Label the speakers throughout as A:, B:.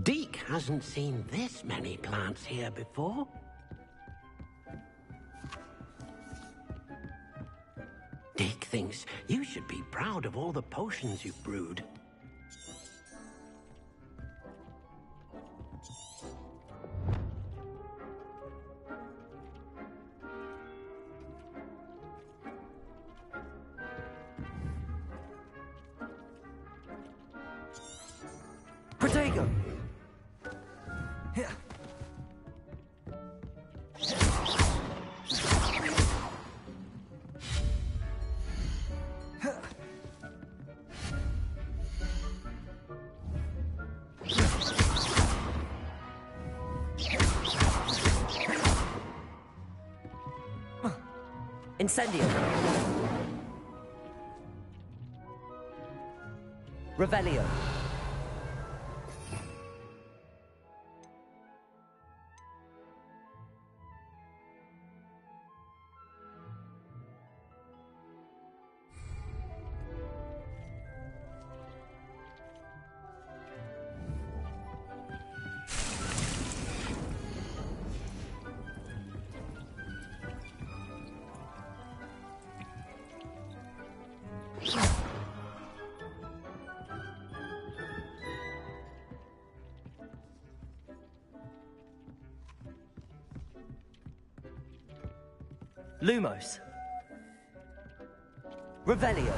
A: Deke hasn't seen this many plants here before. Deke thinks you should be proud of all the potions you've brewed.
B: Protego! Here.
C: Incendio. Revelio. Lumos. Revelio.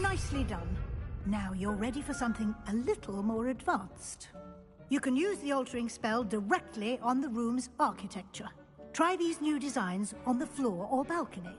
D: Nicely done. Now you're ready for something a little more advanced. You can use the altering spell directly on the room's architecture. Try these new designs on the floor or balcony.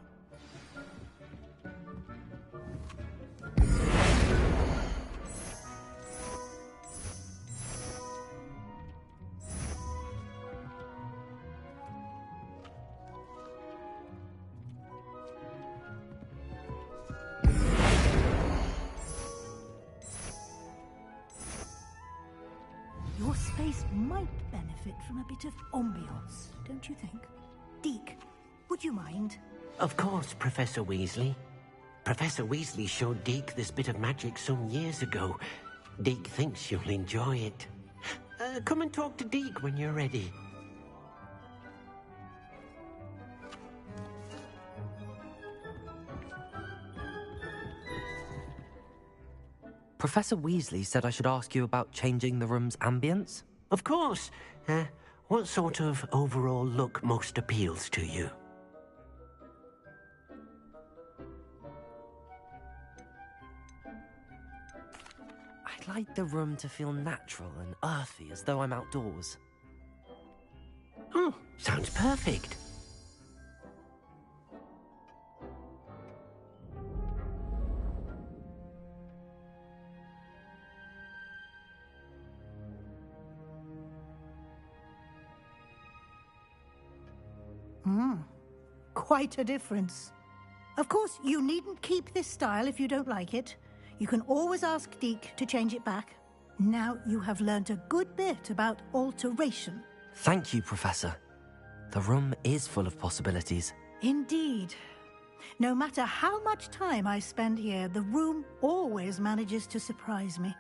D: Your space might benefit from a bit of ambiance, don't you think? Deke, would you mind?
A: Of course, Professor Weasley. Professor Weasley showed Deke this bit of magic some years ago. Deke thinks you'll enjoy it. Come and talk to Deke when you're ready.
C: Professor Weasley said I should ask you about changing the room's ambience?
A: Of course. What sort of overall look most appeals to you?
C: I'd like the room to feel natural and earthy, as though I'm outdoors.
A: Oh, sounds perfect.
D: Quite a difference. Of course, you needn't keep this style if you don't like it. You can always ask Deke to change it back. Now you have learnt a good bit about alteration.
C: Thank you, Professor. The room is full of possibilities.
D: Indeed. No matter how much time I spend here, the room always manages to surprise me.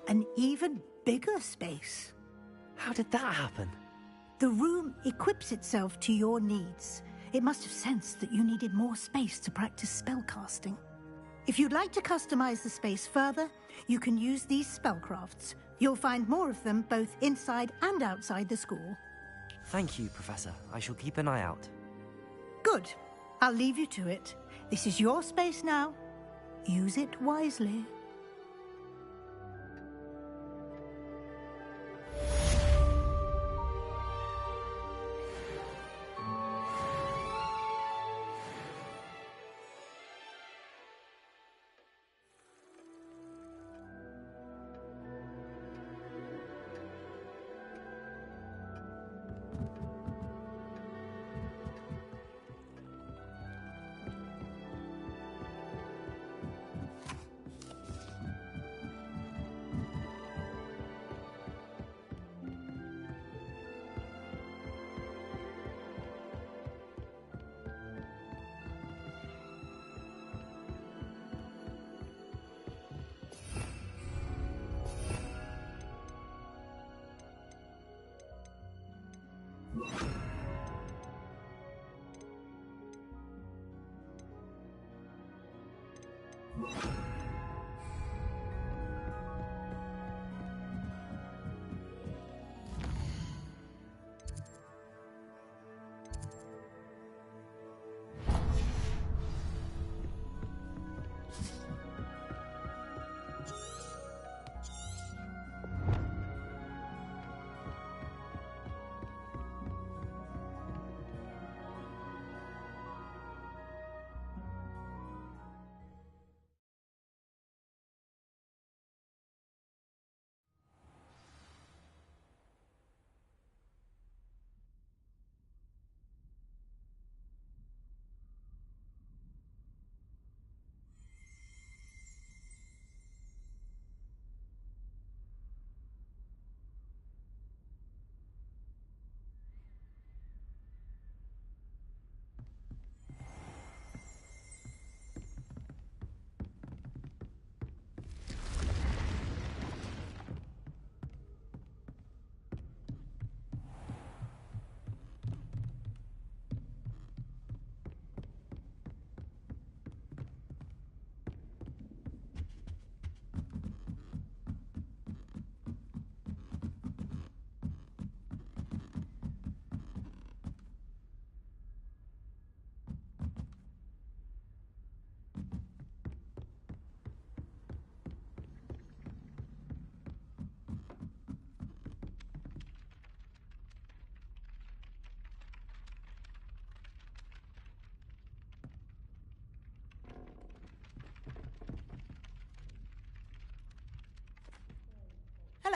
D: An even bigger space.
C: How did that happen?
D: The room equips itself to your needs. It must have sensed that you needed more space to practice spellcasting. If you'd like to customize the space further, you can use these spellcrafts. You'll find more of them both inside and outside the school.
C: Thank you, Professor. I shall keep an eye out.
D: Good. I'll leave you to it. This is your space now. Use it wisely.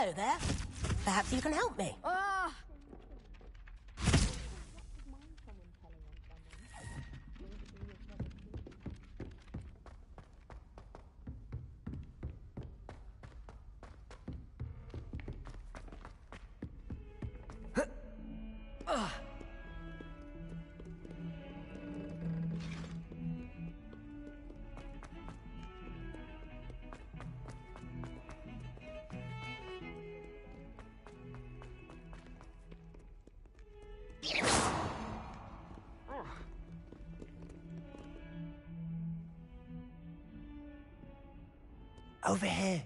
E: Hello there. Perhaps you can help me.
B: Over here.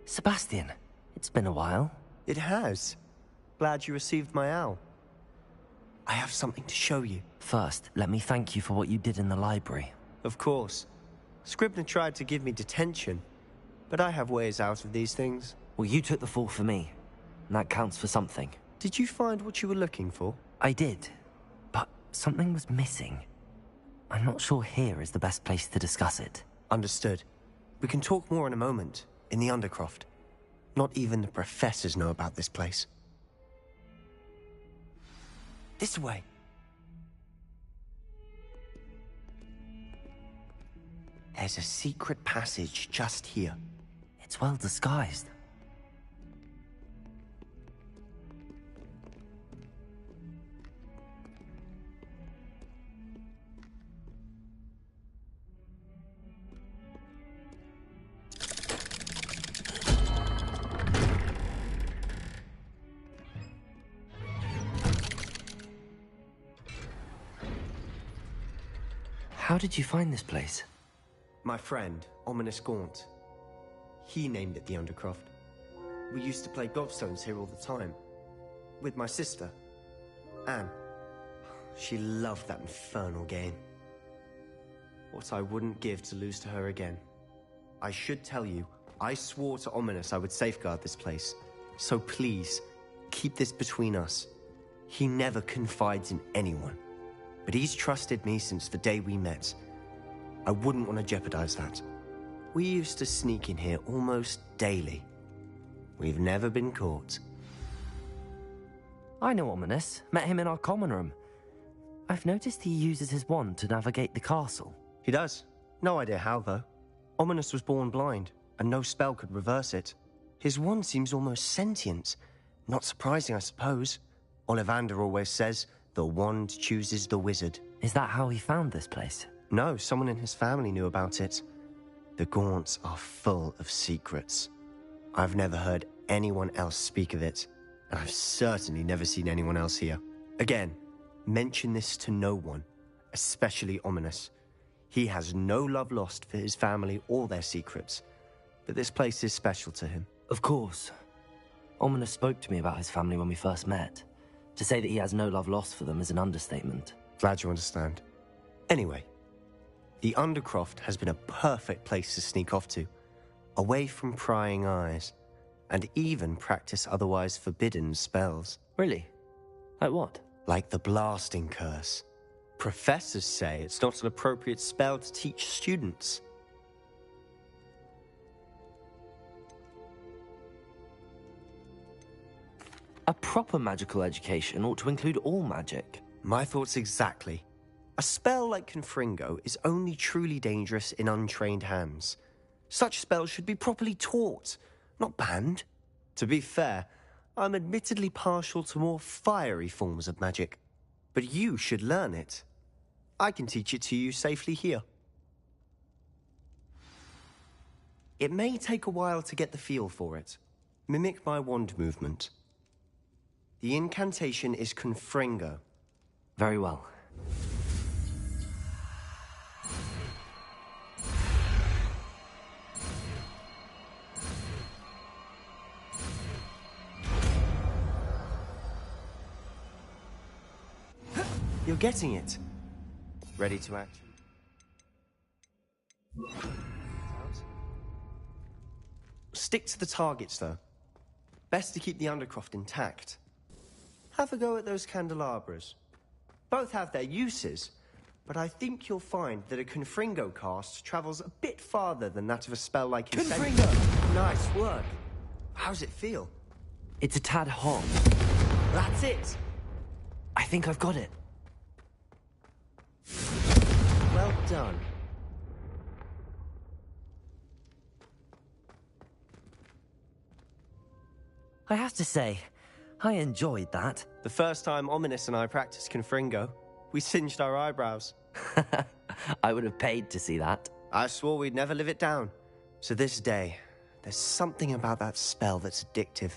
C: Sebastian, it's been a while.
B: It has. Glad you received my owl. I have something to show you.
C: First, let me thank you for what you did in the library.
B: Of course. Scribner tried to give me detention, but I have ways out of these things.
C: Well, you took the fall for me, and that counts for something.
B: Did you find what you were looking for?
C: I did, but something was missing. I'm not sure here is the best place to discuss it.
B: Understood. We can talk more in a moment, in the Undercroft. Not even the professors know about this place. This way. There's a secret passage just here.
C: It's well disguised. How did you find this place?
B: My friend, Ominous Gaunt. He named it the Undercroft. We used to play gobstones here all the time. With my sister, Anne. She loved that infernal game. What I wouldn't give to lose to her again. I should tell you, I swore to Ominous I would safeguard this place. So please, keep this between us. He never confides in anyone. But he's trusted me since the day we met. I wouldn't want to jeopardize that. We used to sneak in here almost daily. We've never been caught.
C: I know Ominous. Met him in our common room. I've noticed he uses his wand to navigate the castle.
B: He does. No idea how, though. Ominous was born blind, and no spell could reverse it. His wand seems almost sentient. Not surprising, I suppose. Ollivander always says, the wand chooses the wizard.
C: Is that how he found this place?
B: No, someone in his family knew about it. The Gaunts are full of secrets. I've never heard anyone else speak of it, and I've certainly never seen anyone else here. Again, mention this to no one, especially Ominous. He has no love lost for his family or their secrets, but this place is special to him.
C: Of course. Ominous spoke to me about his family when we first met. To say that he has no love lost for them is an understatement.
B: Glad you understand. Anyway, the Undercroft has been a perfect place to sneak off to, away from prying eyes, and even practice otherwise forbidden spells.
C: Really? Like what?
B: Like the blasting curse. Professors say it's not an appropriate spell to teach students.
C: A proper magical education ought to include all magic.
B: My thoughts exactly. A spell like Confringo is only truly dangerous in untrained hands. Such spells should be properly taught, not banned. To be fair, I'm admittedly partial to more fiery forms of magic. But you should learn it. I can teach it to you safely here. It may take a while to get the feel for it. Mimic my wand movement. The incantation is Confringo.
C: Very well.
B: You're getting it. Ready to action. Stick to the targets, though. Best to keep the Undercroft intact. Have a go at those candelabras. Both have their uses, but I think you'll find that a Confringo cast travels a bit farther than that of a spell like
C: Confringo!
B: Nice work. How's it feel?
C: It's a tad hot.
B: That's it!
C: I think I've got it.
B: Well done.
C: I have to say, I enjoyed that.
B: The first time Ominous and I practiced Confringo, we singed our eyebrows.
C: I would have paid to see that.
B: I swore we'd never live it down. So this day, there's something about that spell that's addictive.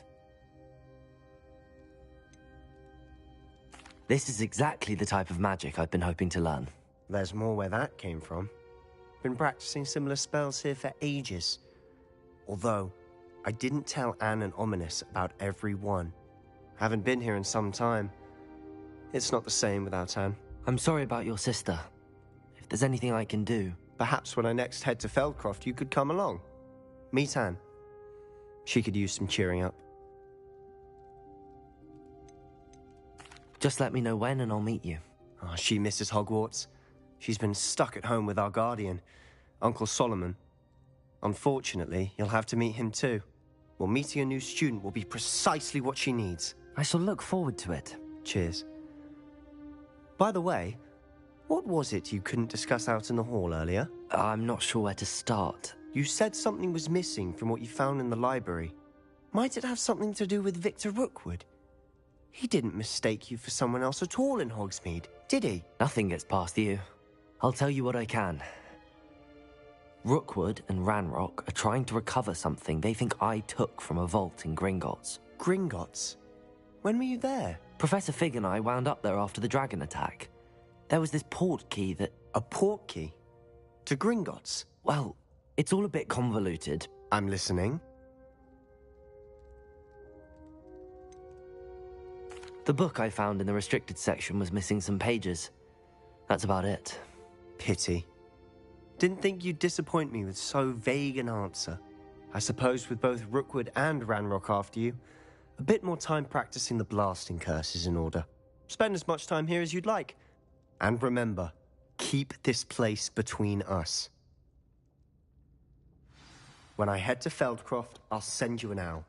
C: This is exactly the type of magic I've been hoping to learn.
B: There's more where that came from. Been practicing similar spells here for ages. Although, I didn't tell Anne and Ominous about every one. Haven't been here in some time. It's not the same without Anne.
C: I'm sorry about your sister. If there's anything I can do...
B: Perhaps when I next head to Feldcroft, you could come along. Meet Anne. She could use some cheering up.
C: Just let me know when and I'll meet you.
B: Oh, she misses Hogwarts. She's been stuck at home with our guardian, Uncle Solomon. Unfortunately, you'll have to meet him too. Well, meeting a new student will be precisely what she needs.
C: I shall look forward to it.
B: Cheers. By the way, what was it you couldn't discuss out in the hall earlier?
C: I'm not sure where to start.
B: You said something was missing from what you found in the library. Might it have something to do with Victor Rookwood? He didn't mistake you for someone else at all in Hogsmeade, did he?
C: Nothing gets past you. I'll tell you what I can. Rookwood and Ranrock are trying to recover something they think I took from a vault in Gringotts.
B: Gringotts? When were you there?
C: Professor Fig and I wound up there after the dragon attack. There was this port key that...
B: A port key? To Gringotts?
C: Well, it's all a bit convoluted.
B: I'm listening.
C: The book I found in the restricted section was missing some pages. That's about it.
B: Pity. Didn't think you'd disappoint me with so vague an answer. I suppose with both Rookwood and Ranrock after you, a bit more time practicing the blasting curse is in order. Spend as much time here as you'd like. And remember, keep this place between us. When I head to Feldcroft, I'll send you an owl.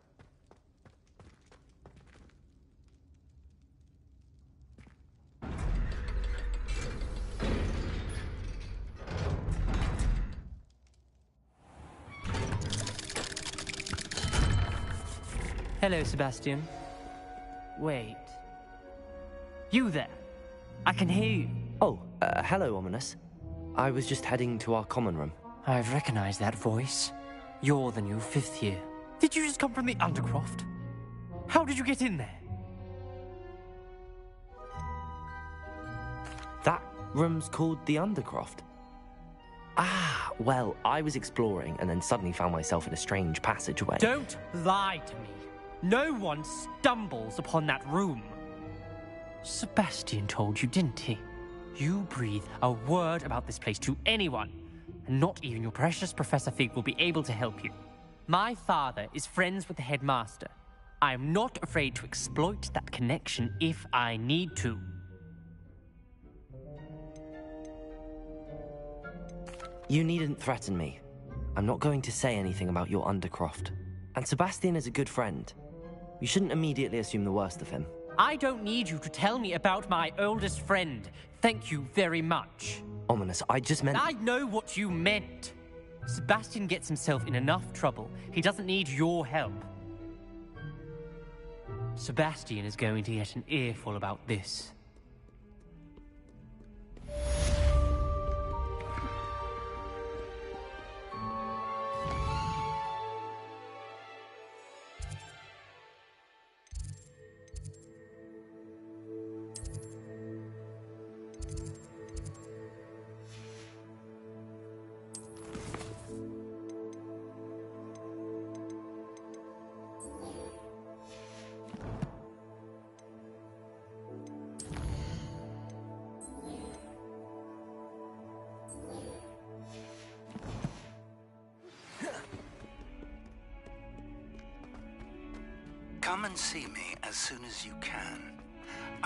F: Hello, Sebastian. Wait. You there? I can hear you.
C: Oh, hello, Ominous. I was just heading to our common room.
F: I've recognized that voice. You're the new 5th year. Did you just come from the Undercroft? How did you get in there?
C: That room's called the Undercroft. Ah, well, I was exploring and then suddenly found myself in a strange passageway.
F: Don't lie to me. No one stumbles upon that room. Sebastian told you, didn't he? You breathe a word about this place to anyone, and not even your precious Professor Fig will be able to help you. My father is friends with the headmaster. I am not afraid to exploit that connection if I need to.
C: You needn't threaten me. I'm not going to say anything about your Undercroft. And Sebastian is a good friend. You shouldn't immediately assume the worst of him.
F: I don't need you to tell me about my oldest friend. Thank you very much.
C: Ominous, I just meant...
F: I know what you meant. Sebastian gets himself in enough trouble. He doesn't need your help. Sebastian is going to get an earful about this.
G: Come and see me as soon as you can.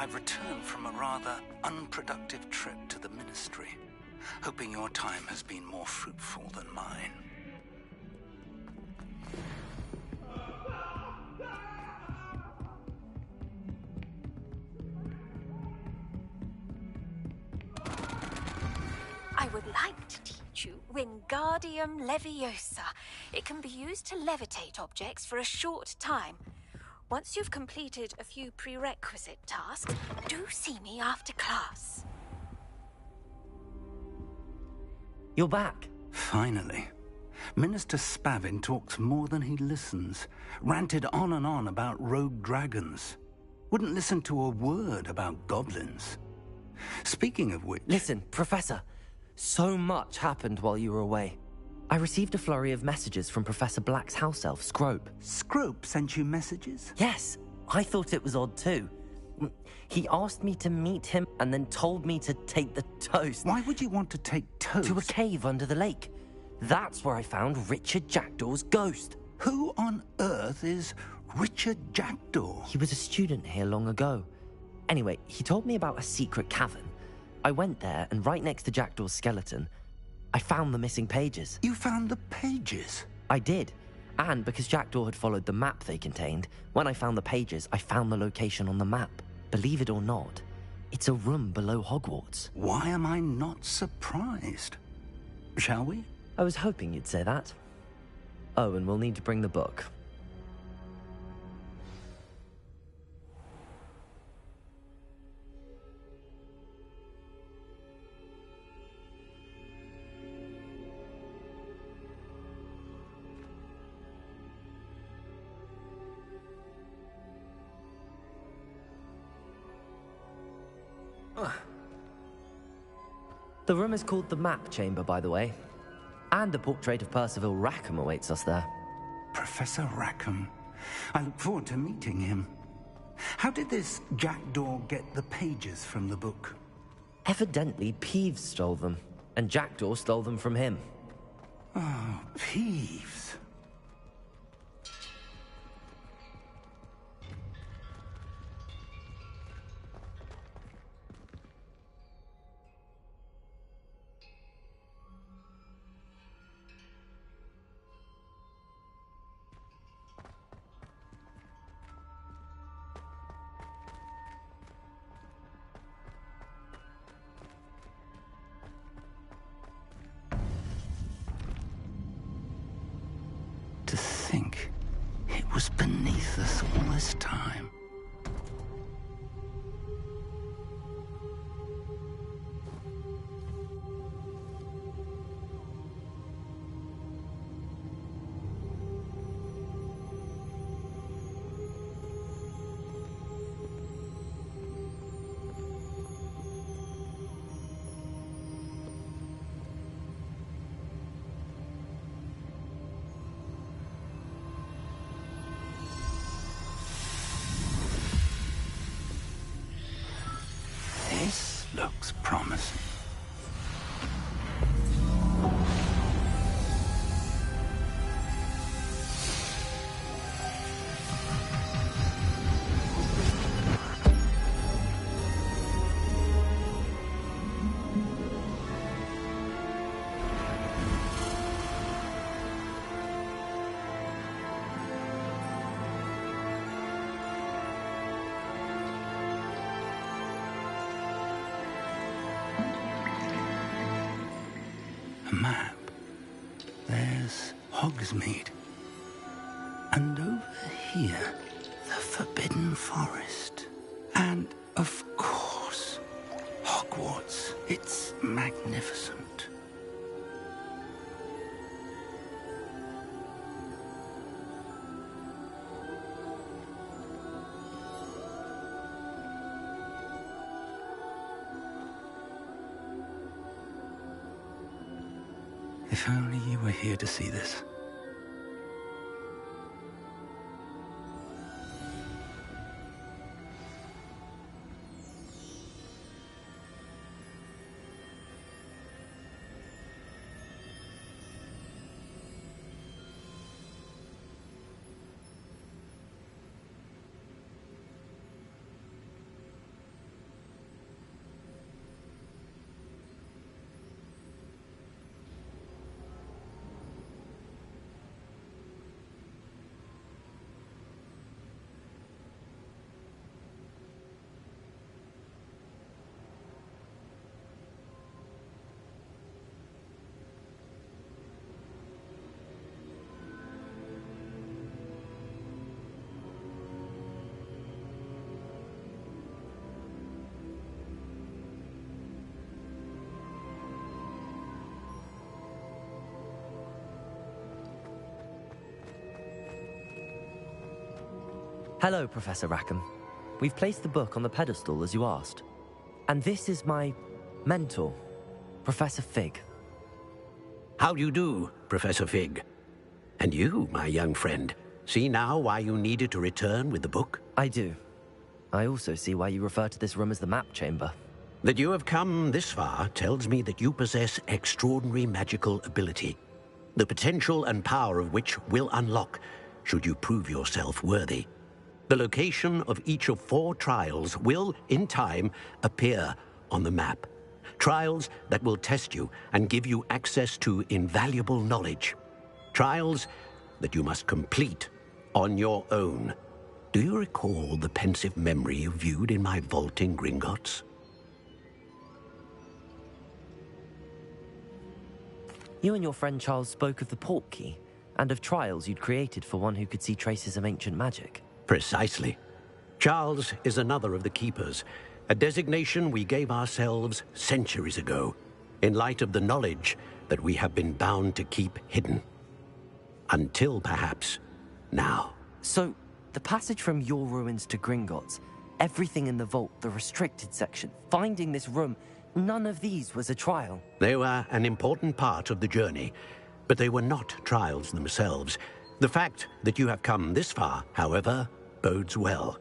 G: I've returned from a rather unproductive trip to the Ministry, hoping your time has been more fruitful than mine.
H: I would like to teach you Wingardium Leviosa. It can be used to levitate objects for a short time. Once you've completed a few prerequisite tasks, do see me after class.
C: You're back.
G: Finally. Minister Spavin talks more than he listens. Ranted on and on about rogue dragons. Wouldn't listen to a word about goblins. Speaking of which...
C: Listen, Professor. So much happened while you were away. I received a flurry of messages from Professor Black's house elf, Scrope.
G: Scrope sent you messages?
C: Yes, I thought it was odd too. He asked me to meet him and then told me to take the toast.
G: Why would you want to take toast?
C: To a cave under the lake. That's where I found Richard Jackdaw's ghost.
G: Who on earth is Richard Jackdaw?
C: He was a student here long ago. Anyway, he told me about a secret cavern. I went there, and right next to Jackdaw's skeleton, I found the missing pages.
G: You found the pages?
C: I did. And because Jackdaw had followed the map they contained, when I found the pages, I found the location on the map. Believe it or not, it's a room below Hogwarts.
G: Why am I not surprised? Shall we?
C: I was hoping you'd say that. Oh, and we'll need to bring the book. The room is called the Map Chamber, by the way. And a portrait of Percival Rackham awaits us there.
G: Professor Rackham. I look forward to meeting him. How did this Jackdaw get the pages from the book?
C: Evidently, Peeves stole them, and Jackdaw stole them from him.
G: Oh, Peeves. To think it was beneath us all this time. This looks promising. A map. There's Hogsmeade. And over here, the Forbidden Forest. And, of course, Hogwarts. It's magnificent. If only you were here to see this.
C: Hello, Professor Rackham. We've placed the book on the pedestal as you asked. And this is my mentor, Professor Fig.
A: How do you do, Professor Fig? And you, my young friend, see now why you needed to return with the book?
C: I do. I also see why you refer to this room as the map chamber.
A: That you have come this far tells me that you possess extraordinary magical ability, the potential and power of which will unlock should you prove yourself worthy. The location of each of 4 trials will, in time, appear on the map. Trials that will test you and give you access to invaluable knowledge. Trials that you must complete on your own. Do you recall the pensive memory you viewed in my vault in Gringotts?
C: You and your friend Charles spoke of the port key and of trials you'd created for one who could see traces of ancient magic.
A: Precisely. Charles is another of the Keepers, a designation we gave ourselves centuries ago, in light of the knowledge that we have been bound to keep hidden. Until, perhaps, now.
C: So, the passage from your ruins to Gringotts, everything in the vault, the restricted section, finding this room, none of these was a trial.
A: They were an important part of the journey, but they were not trials themselves. The fact that you have come this far, however, bodes well.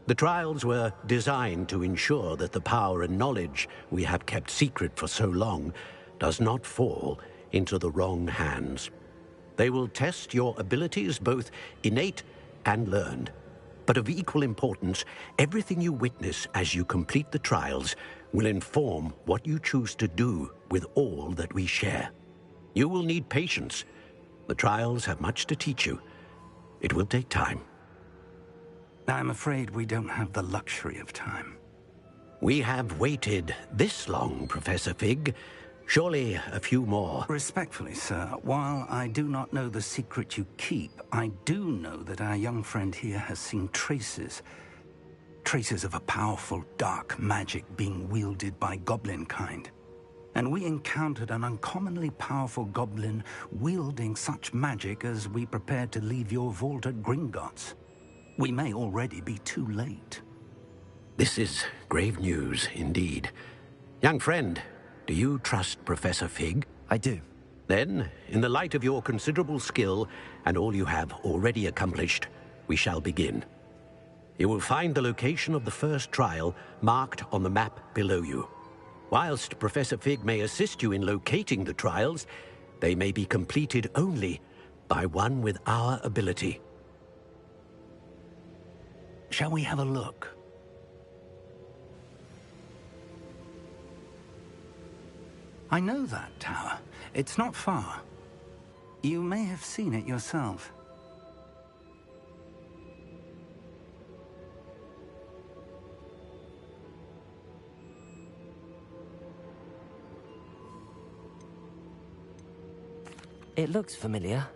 A: The trials were designed to ensure that the power and knowledge we have kept secret for so long does not fall into the wrong hands. They will test your abilities, both innate and learned. But of equal importance, everything you witness as you complete the trials will inform what you choose to do with all that we share. You will need patience. The trials have much to teach you. It will take time.
G: I'm afraid we don't have the luxury of time.
A: We have waited this long, Professor Fig. Surely a few more.
G: Respectfully, sir, while I do not know the secret you keep, I do know that our young friend here has seen traces of a powerful dark magic being wielded by goblin kind. And we encountered an uncommonly powerful goblin wielding such magic as we prepared to leave your vault at Gringotts. We may already be too late.
A: This is grave news indeed. Young friend, do you trust Professor Fig?
C: I do.
A: Then, in the light of your considerable skill and all you have already accomplished, we shall begin. You will find the location of the first trial marked on the map below you. Whilst Professor Fig may assist you in locating the trials, they may be completed only by one with our ability.
G: Shall we have a look? I know that tower. It's not far. You may have seen it yourself.
C: It looks familiar.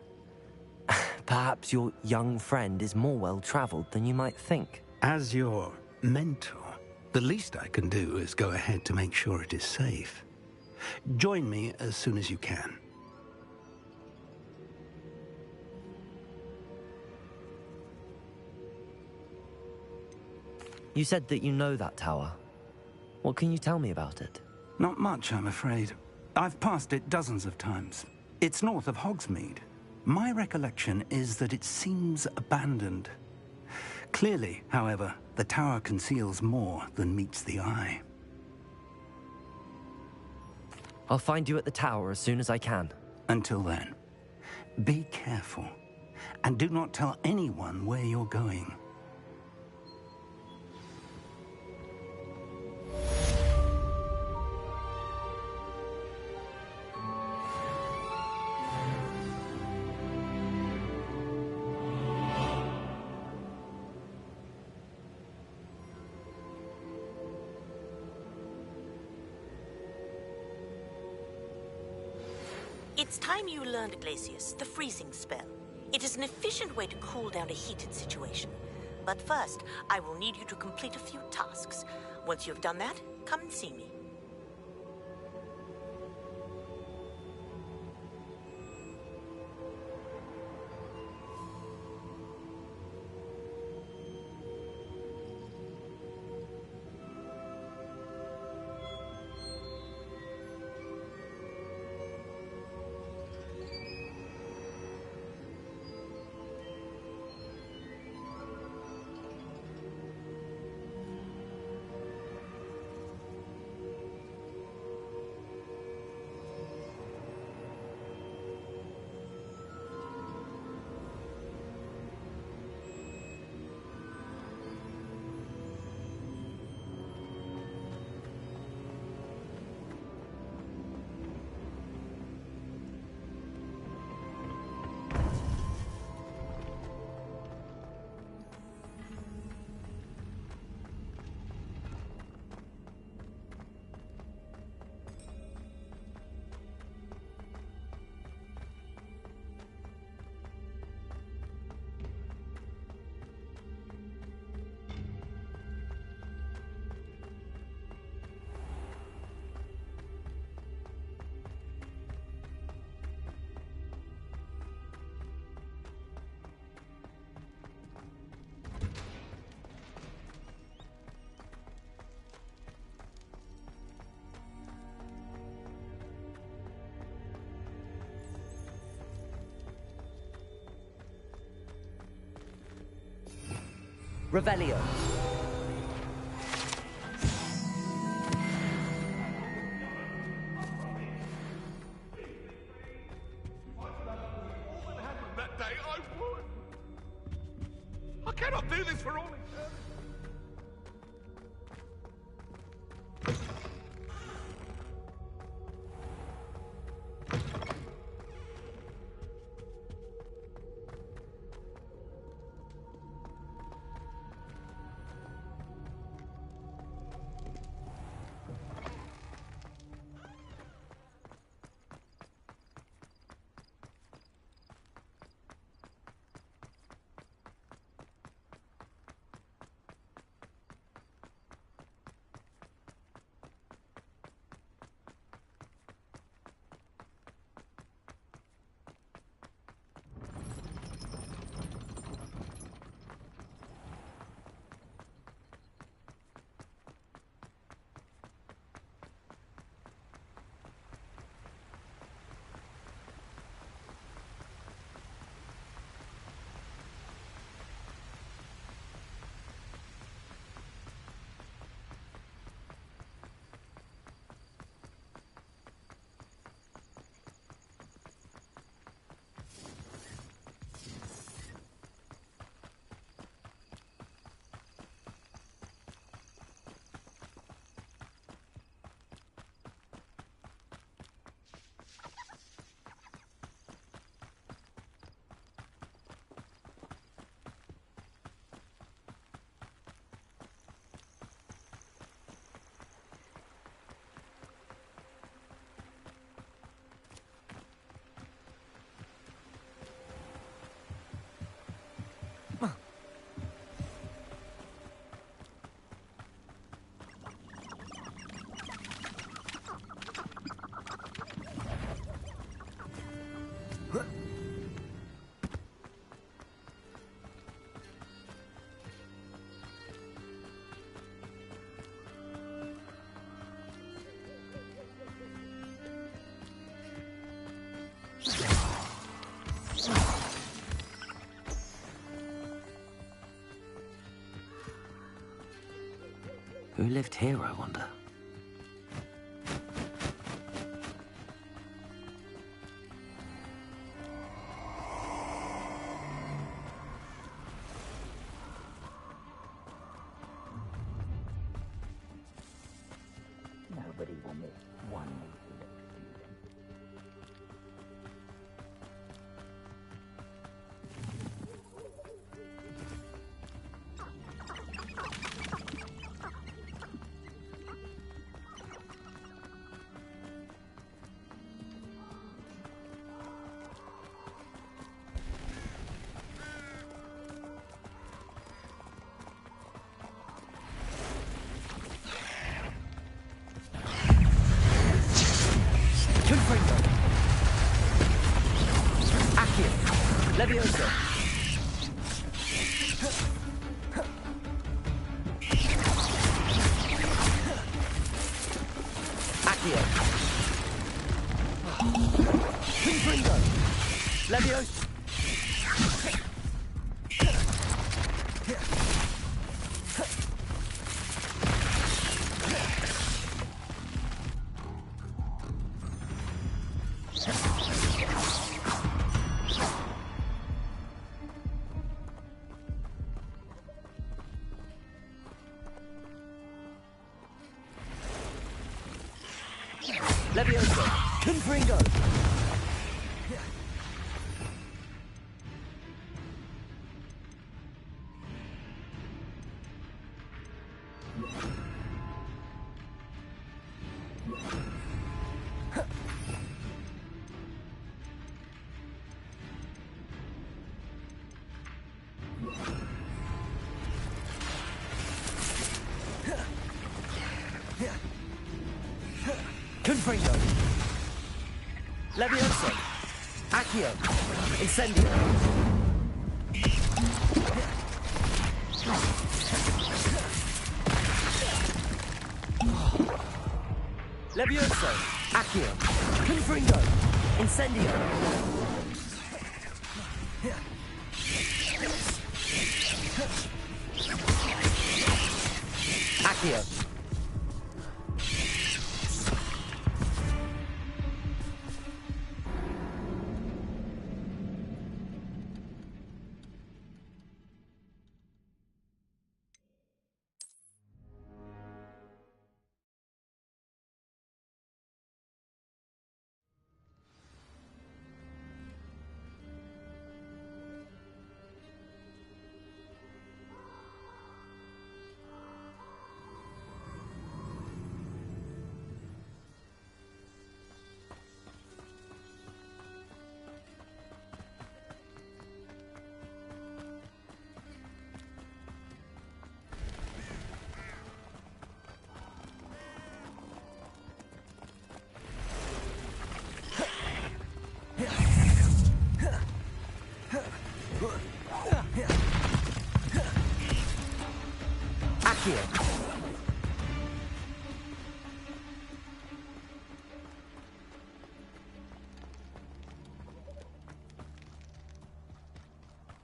C: Perhaps your young friend is more well-traveled than you might think.
G: As your mentor, the least I can do is go ahead to make sure it is safe. Join me as soon as you can.
C: You said that you know that tower. What can you tell me about it?
G: Not much, I'm afraid. I've passed it dozens of times. It's north of Hogsmeade. My recollection is that it seems abandoned. Clearly, however, the tower conceals more than meets the eye.
C: I'll find you at the tower as soon as I can.
G: Until then, be careful, and do not tell anyone where you're going.
E: It's time you learned, Glacius, the freezing spell. It is an efficient way to cool down a heated situation. But first, I will need you to complete a few tasks. Once you've done that, come and see me.
C: Revelio.
I: That day I would. I cannot do this for all eternity.
C: Who lived here, I wonder?
J: Nobody will miss one student.
C: Leviosa. Accio. Confringo. Leviosa. Leviosa. Confringo. Confringo. Leviosa. Accio. Incendio. Leviosa. Accio. Confringo. Incendio. Accio.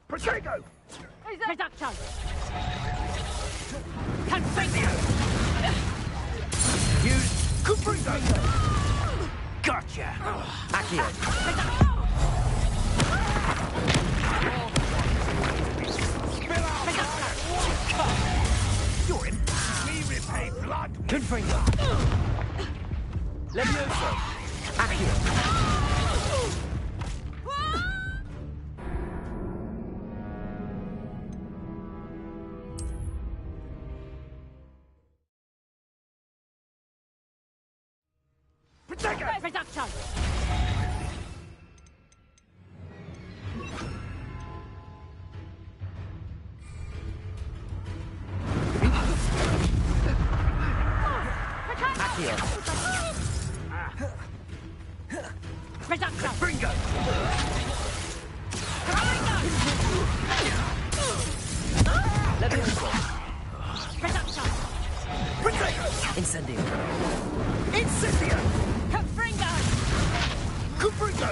I: Protego!
F: Reduction! Confringo!
I: Use Confringo! Gotcha!
C: Accio.
I: You're in me repay blood!
C: Confringo. Levioso. Accio.
I: Protego!
F: Reduction!
C: Accio.
F: Reduction!
I: Bingo!
C: Levioso.
F: Reduction!
I: Protego!
C: Incendio.
I: Incendio!
F: Confringo!
I: Confringo!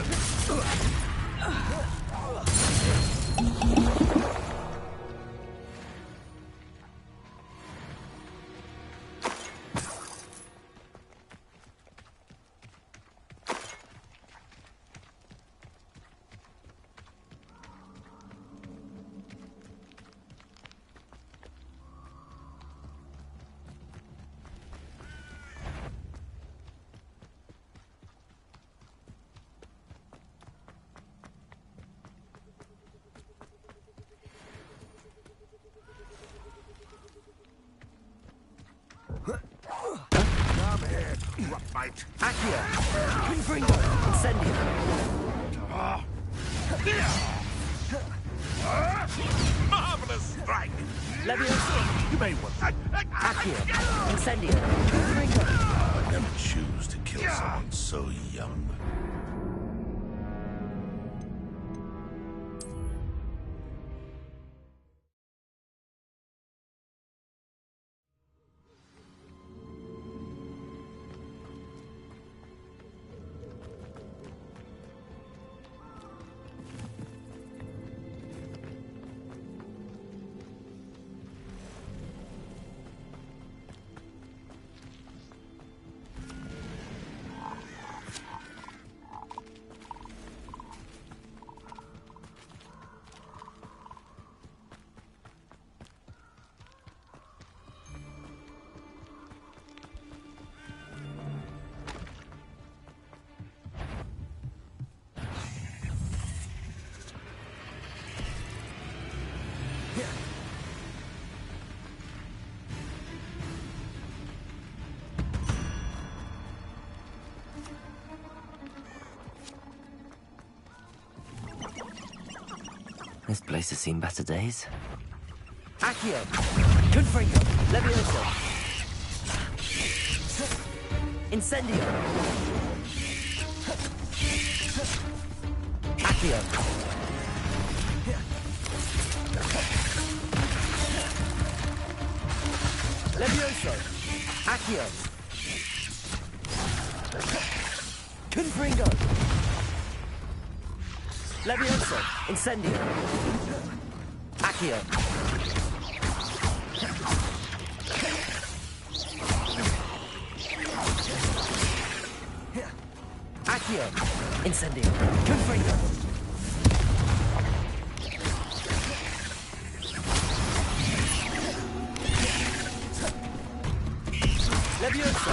I: Come here, roughmate.
C: Accio. Confringo. Incendio.
I: Marvelous strike!
C: Levioso.
I: You may want that.
C: Accio. Incendio. Confringo.
J: I never choose to kill someone so young.
C: This place has seen better days. Accio. Confringo. Levioso. Incendio. Accio. Levioso. Accio. Confringo. Levioso. Incendio. Accio. Accio! Incendio! Confringo! Levioso!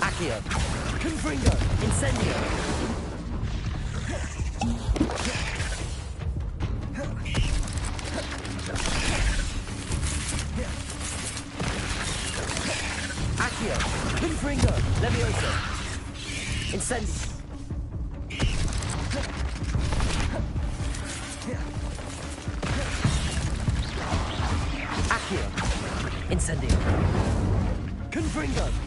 C: Accio! Confringo! Incendio! Accio! Confringo! Levioso! Incendio! Accio! Incendio! Confringo!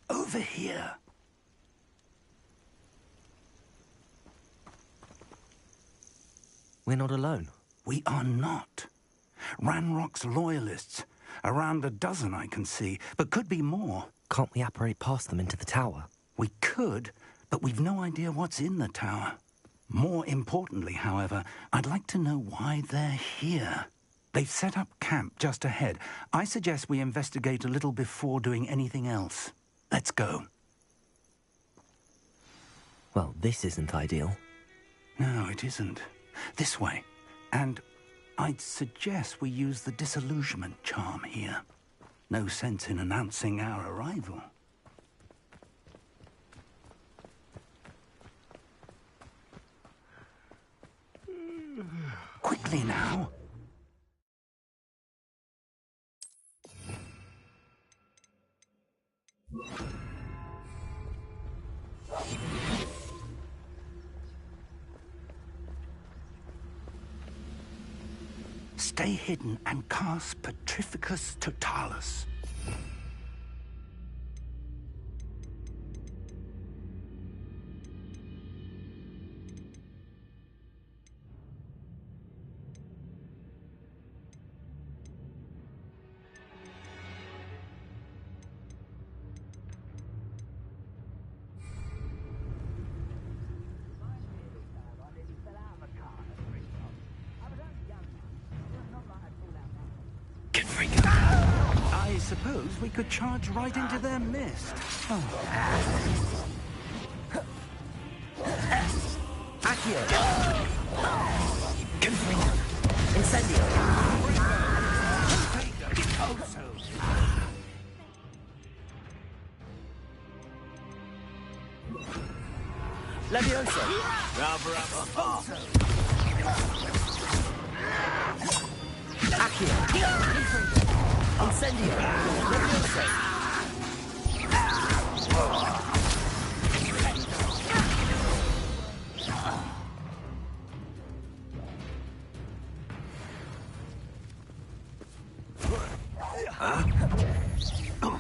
G: Over here.
C: We're not alone.
G: We are not. Ranrock's loyalists. Around a dozen I can see, but could be more.
C: Can't we apparate past them into the tower?
G: We could, but we've no idea what's in the tower. More importantly, however, I'd like to know why they're here. They've set up camp just ahead. I suggest we investigate a little before doing anything else. Let's go.
C: Well, this isn't ideal.
G: No, it isn't. This way. And I'd suggest we use the disillusionment charm here. No sense in announcing our arrival. Quickly now. Stay hidden and cast Petrificus Totalis. I suppose we could charge right into their mist.
C: Accio! Confringo! Incendio! Levioso! Accio! Incendio! Levioso!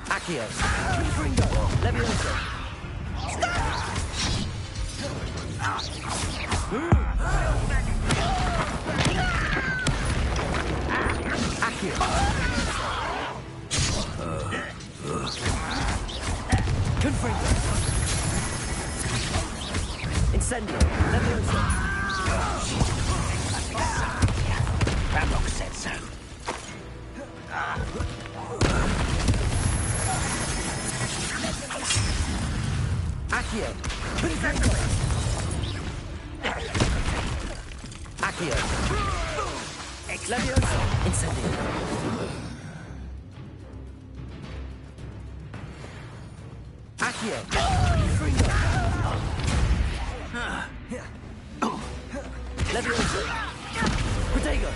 C: Accio! Confringo! Levioso! Accio! Confringo! Incendio! Leviosa!
G: Ramrock said so.
C: Accio! Accio! Leviosa! Incendio! Accio! Leviosa! Protego!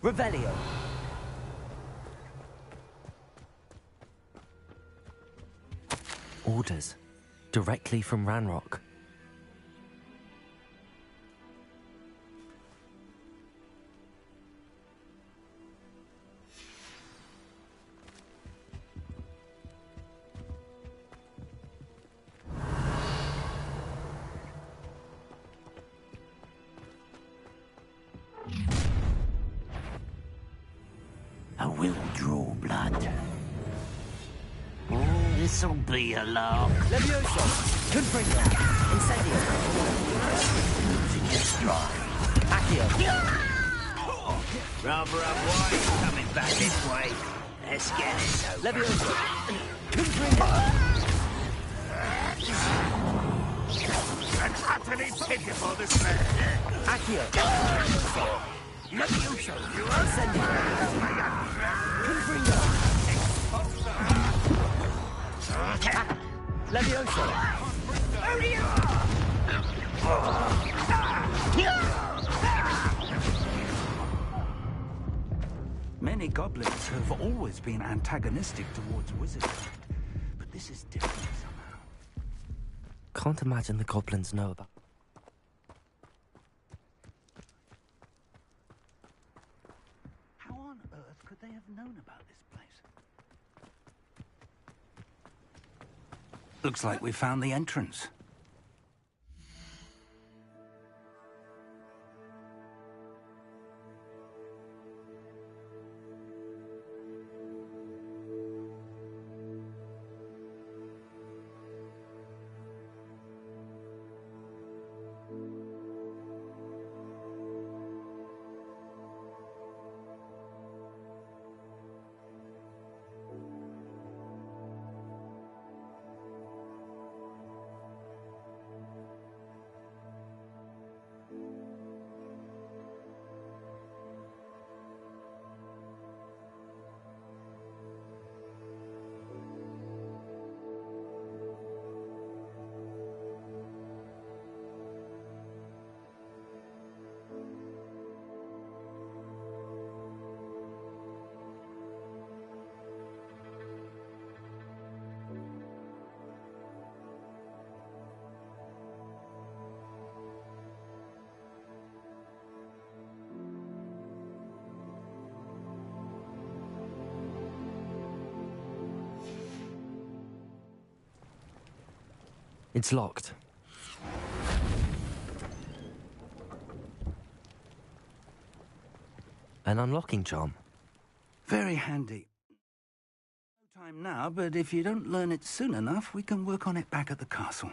C: Revelio. Orders. Directly from Ranrock.
G: I will draw blood. Oh, this'll be a lark.
C: Leviosa! Confringo! Incendio!
G: Losing your stride.
C: Accio!
G: Rather unwise coming back this way. Let's get it over.
C: Leviosa! Confringo!
I: And utterly pitiful, this man.
C: Accio!
G: Leviosa!
C: Incendio! Confringo! Leviosa!
G: Many goblins have always been antagonistic towards wizardry, but this is different somehow.
C: Can't imagine the goblins know about...
G: How on earth could they have known about this place? Looks like we found the entrance.
C: It's locked. An unlocking charm.
G: Very handy. No time now, but if you don't learn it soon enough, we can work on it back at the castle.